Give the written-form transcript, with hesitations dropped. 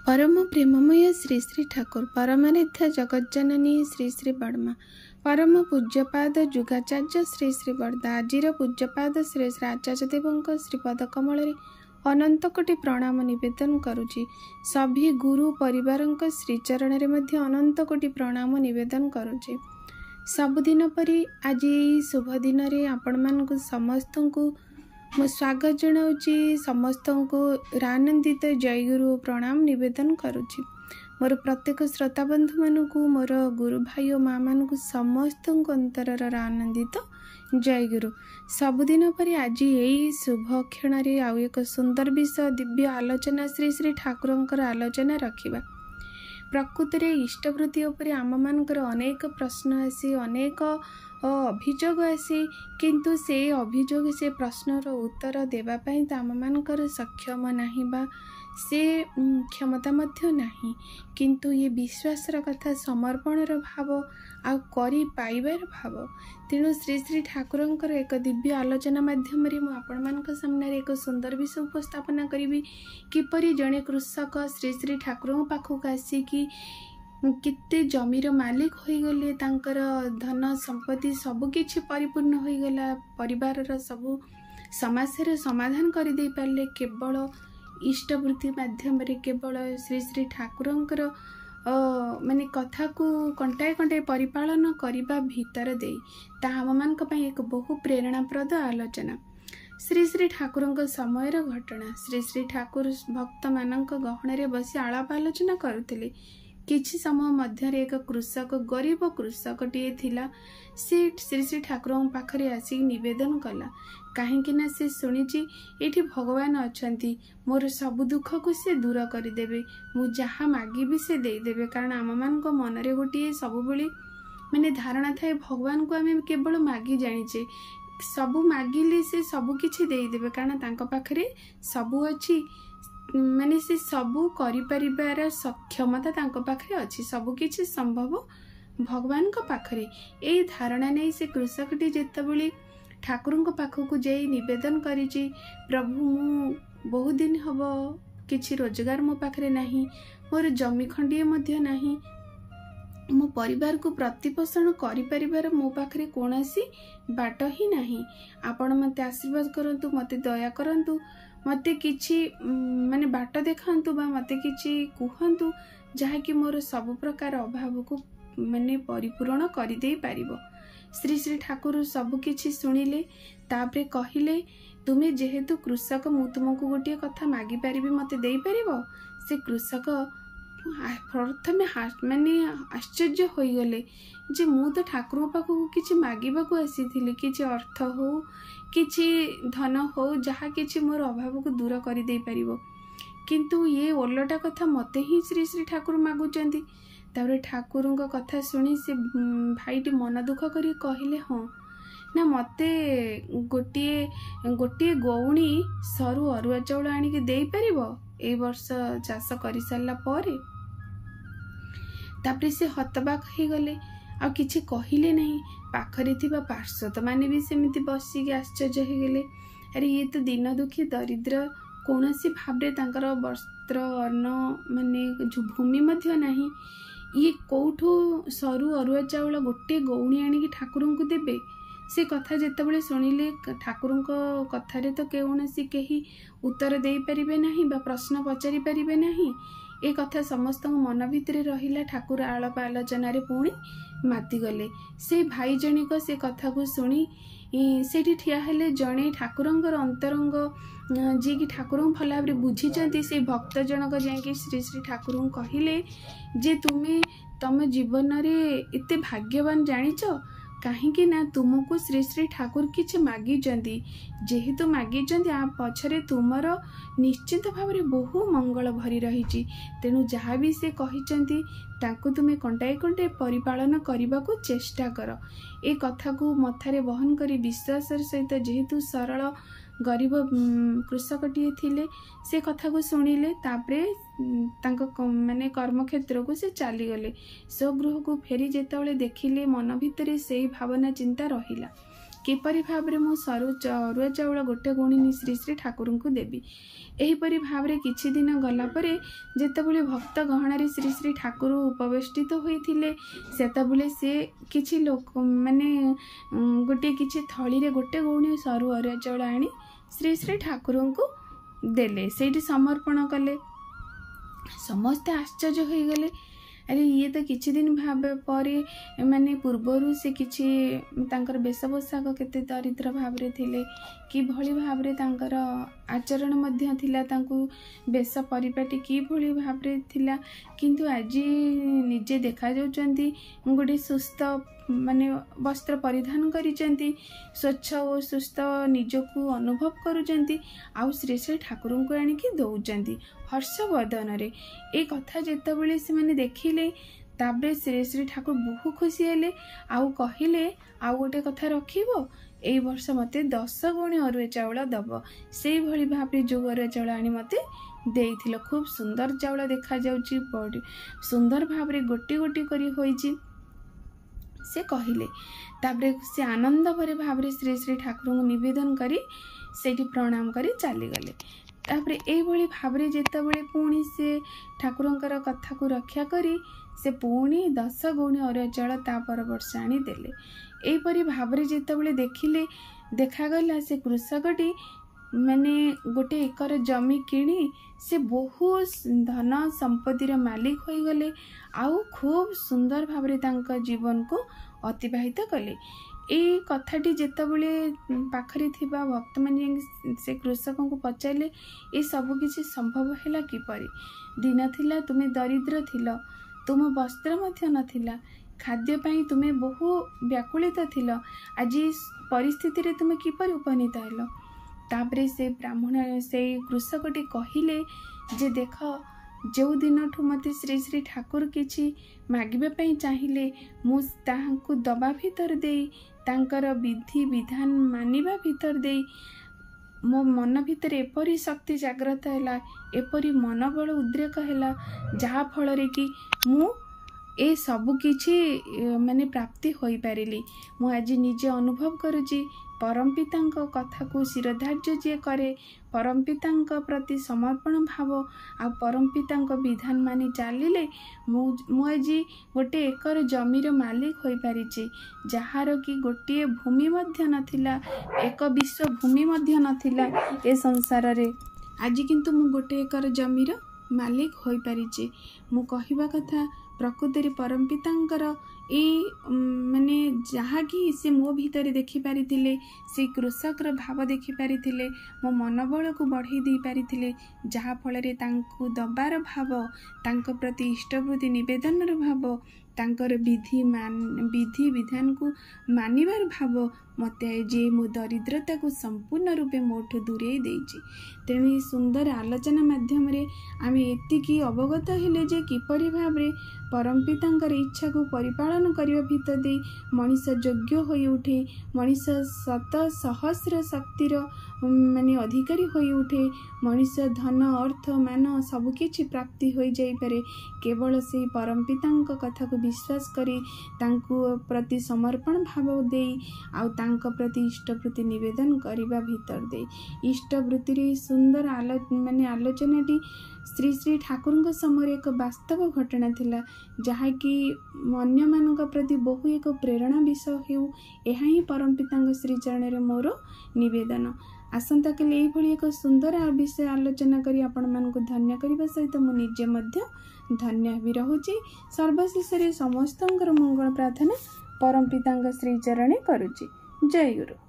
परम प्रेममय श्री श्री ठाकुर परमाराध्य जगज्जननी श्री श्री बर्मा परम पूज्यपाद जुगाचार्य श्री श्री बर्दा आजिर पूज्यपाद श्री श्री आचार्य देवଙ୍କ श्रीपद कमल अनंत कोटि प्रणाम निवेदन करुछि। सभी गुरु परिवारଙ୍କ श्रीचरण रे मध्य अनंत कोटि प्रणाम निवेदन करुछि। सबुदिन परि आज शुभ दिन रे आपण मानक समस्त को मो स्वागत जनाऊँगी। समस्त को रानंदित जयगुरु प्रणाम निवेदन करुछि। मोर प्रत्येक श्रोता बंधु मानू मोर गुरु भाई और माँ मान समस्त अंतर आनंदित जयगुरु। सबुदिन पर आज यही शुभ क्षण आउ एक सुंदर विषय दिव्य आलोचना श्री श्री ठाकुर आलोचना रखिबा। प्रकृत में इष्टवृत्ति उपर आम मानकर अनेक प्रश्न आसी अनेक अभियोग आसी किंतु से अभियोग से प्रश्नर उत्तर देवाई तो आम मानकर सक्षम नहीं बा से क्षमता मध्य नहीं किंतु ये विश्वासर कथा समर्पणर भाव आउ करी पाइबार भाव। तेणु श्री श्री ठाकुरंकर एक दिव्य आलोचना माध्यम आपण मानक सामने एक सुंदर विषय उपस्थापना करी किपरि जड़े कृषक श्री श्री ठाकुर पाखक आसिकी केते जमीर मालिक हो गले तांकर धन संपत्ति सबकिछि परिपूर्ण हो गला परिवार सबु समस्या समाधान कर दे पारे केवल इष्टवृत्ति माध्यम केवल श्री श्री ठाकुरंकर माने कथा को कंटाए कंटाए परिपालन करने भीतर दे आम मान एक बहु प्रेरणाप्रद आलोचना। श्री श्री ठाकुर समय घटना श्री श्री ठाकुर भक्त मान गहन बसी आलाप आलोचना करुले। किछि समय मध्य एक कृषक गरीब कृषकटीए थिला से श्री श्री ठाकुर पाखरे आसी निवेदन कला कहीं से शुणी ये भगवान अच्छा मोर सब दुख को से दूर करदेवे मु जहाँ मागिबी से देदेवे। कारण आम मान मनरे गोटे सब माने धारणा थाए भगवान को आम केवल मागी जाचे सबू मागिले से सबू किछि देदेवे कारण तांको पाखरे सबू अच्छी माने से सबू करिपारिबार सक्षमता तांको पाखरे अच्छी सबकिछि संभव भगवान को पाखरे। यही धारणा नहीं से कृषकटी जेतबेले ठाकुर पाखक जाई निवेदन करिछि प्रभु मु बहुत दिन हब किछि रोजगार मो पाखरे नहीं मोर जमी खंडिए मध्य नहीं मो परिवार को प्रतिपोषण करिपारिबार मो पाखरे कोनोसी बाट ही नहीं आपण मते आशीर्वाद करंतु मते दया करंतु मते किछि माने बाट देखांतु बा मते किछि कुहंतु जहा कि मोर सब प्रकार अभाव को माने परिपूर्ण करि देई पारिबो। श्री श्री ठाकुर सब किछि सुनिले तापरे कहिले तुमे जेहेतु कृषक मु तुमको गोटे कथा मागी पारिबी मते देई पारिबो। से कृषक प्रथमे माने आश्चर्य होई गले जे मु तो ठाकुर पाखु किछि मागिबाकू आसीथिली किछि अर्थ हो किछि धन हो जहा किछि मोर अभाव को दूर कर दे पारिबो किंतु ये ओलटा कथा मते ही श्री श्री ठाकुर मागुचंती। तारे ठाकुर कथा सुनी से भाईटी मन दुख करी कहले हाँ ना मते गोटे गोटे गौणी सरू अरुआ चाउल आनिक दे पारिबो ए वर्ष चाष कर सारा पर तापरे से हतबाक हो गले आ किछि कहले नहीं। पाखरे थिबा पार्षद माने भी सेमिति बसिक आश्चर्य हो गले अरे ये तो दिन दुखी दरिद्र कौनसी भावरे तांकर वस्त्र अन्न माने जो भूमि मध्य नहीं ये कौठू सरू अरुआ चाउल गोटे गौणी आनिक ठाकुर को देबे। से कथा जेतेबेले सुनिले ठाकुर कथारे तो कौनसी केही उत्तर दे पारिबे नहीं बा प्रश्न पचारि पारिबे नहीं। ए कथा समस्त मन भितर रहिला ठाकुर आलाप आलोचना पुणी माति गले। से भाई जनिक से कथा को शुणी सेठी ठिया हेले जड़े ठाकुरंकर अंतरंग जी कि ठाकुर भल भाव बुझीचंती से भक्त जनक जाकि श्री श्री ठाकुर कहले जे तुमे तम जीवन रे एते भाग्यवान जानिच कहीं ना तुमको श्री श्री ठाकुर किछि मागिचंती जेहेतु मागिचंती आ पछरे तुमर निश्चित भाव में बहु मंगल भरी रही तेणु जहाँ भी से कहिचंती तांको तुमे कंटाए कंटाए परिपालन करने को चेष्टा कर। ए कथा को मथारे बहन करी विश्वास सहित जेहेतु सरल गरीब कृषकटीए थिले से कथा को शुणिले तापरे माने कर्मक्षेत्र को से चली गले। स्वगृह को फेरी जेतेबेले देखिले मन भितर से भावना चिंता रहिला किपरि भावरे मो सरू अरुआ चाउल गोटे गौणी श्री श्री ठाकुर को देवी। एहीपरि भावरे किछि दिन गला परे जेतेबेले भक्त गहणारे श्री श्री ठाकुर उपवेष्टित होइथिले सेतेबेले से किछि लोक माने गोटे किछि थली रे गोटे गौणी सरू अरुआ चाउल आनी श्री श्री ठाकुर को देले, सेठी समर्पण कले। समस्ते आश्चर्य हो गले, अरे ये तो किछि दिन भाव पर माने पूर्वर से किछि तांकर वेश पोशाक केते दरिद्र भाव रे थिले, कि भली भाव रे तांकर आचरण मध्य थिला, तांकु वेश परिपाटी कि भली भाव रे थिला, किंतु आज निजे देखा जाउचंती गोटे सुस्थ माने वस्त्र परिधान करिचंती, स्वच्छ और सुस्थ निजकु अनुभव करुचंती, आउ श्री श्री ठाकुर को आनिकी दौचंती हर्षवर्धन रे। ए कथा जेतेबेले से माने देखिले ताबे श्री श्री ठाकुर बहु खुशी हेले, आउ कहिले आउ गोटे कथा रखिबो, एई वर्ष मते 10 गौणी अरुआ चाउल दब। सेई भली भाबरे जो अरुआ चाउल आनी मते देइथिलो, खूब सुंदर चाउल देखा जाउची, बड़ी सुंदर भाबरे गोटी गोटी करी होईची से कहिले। ताबरे से आनंद भरे भावरे श्री श्री ठाकुर को निवेदन करी सेठी प्रणाम करी चली गले। तापरे एई भली भावरे जेतेबेले पुणी से ठाकुरंकर कथा को रक्षा करी से पुणी 10 गौणी अरुआ चाउल ता पर वर्ष आनी देले। एहीपरि भावरे जेतेबेले देखिले देखागला से कृषकटी माने गोटे एकर जमी किणी से बहुत धन संपत्तिर मालिक हो गले, आउ खूब सुंदर भावरे तांका जीवन को अतिबाहित कले। ए कथाटी जेतेबेले पाखरे थिबा भक्त माने से कृषक को पचारे ए सब किछि संभव हैला किपरि? दिन थिला तुमे दरिद्र थिल, तुम वस्त्र मध्य नथिला, खाद्य पाई तुमे बहु व्याकुलित थिल, आज परिस्थिति रे तुमे किपरि उपनीत हेलो? तापरे से ब्राह्मण से कृषकटी कहिले जे देख जो दिन ठू मते श्री श्री ठाकुर किछि मागिबा पई चाहिए मु ताहांकु दबा भीतर देई तांकर विधि विधान मानिबा भीतर देई मो मन भीतर एपरी शक्ति जागृत हैला, एपरी मनोबल उद्रेक हैला, जहा फल रे कि मु ए सब किछि माने प्राप्ति होई पारिली। मु आज निजे अनुभव करूची परम पिता कथा को शिरधार्य जे करे, परम पिता प्रति समर्पण भाव आ परम पिता विधान मानि चलिले मु आज गोटे एकर जमीर मालिक हो पारिछि, जार कि गोटे भूमि मध्य नथिला, एक विश्व भूमि मध्य नथिला ए संसार रे, आज किंतु मु गोटे एकर जमीर मालिक हो पारिछि। मु कहिबा कथा प्रकृति परम पितांकर ए माने जहाँ कि से मो भीतर देखि पारिथिले, से कृषकर भाव देखि पारिथिले, मो मनोबल को बढ़ाई दे पारिथिले, जहा फल रे तांकु दबार भाव, तांको प्रति इष्टवृत्ति निवेदनर भाव, तांकर विधि विधान को मानिबार भाव मते जे मो दरिद्रता को संपूर्ण रूपे मोठो दूरे देइछि। तेणु सुंदर आलोचना माध्यम रे आमे एतिकी अवगत हेले जे किपरि भाबरे परम पितांकर इच्छा को परिपालन करबा भितर दे मनीष योग्य होई उठे, मनीष शत सहस्र शक्तिर माने अधिकारी होई उठे, मनीष धन अर्थ मान सबकिछि प्राप्ति होई जाई पारे केवल से परम पितांक कथा को विश्वास करी तांको प्रति समर्पण भाव देई आउ तांको प्रति इष्टवृत्ति निवेदन करिबा भितर दे। इष्टवृत्ति रे सुंदर आलोचनाटी श्री श्री ठाकुर समय एक वास्तव घटना थिला, जहा कि अन्य मानक प्रति बहु एक प्रेरणा विषय हेउ, एहा ही परम पितांग श्री चरण रे मोर निवेदन। आसंता काली एही भली एक सुंदर विषय आलोचना करी आपण मानक धन्य करबा सहित मु निजे मध्य धन्य भी रहुची। सर्वशेष रे समस्तंकर मंगल प्रार्थना परम पितांग श्री चरण करूची। जय गुरु।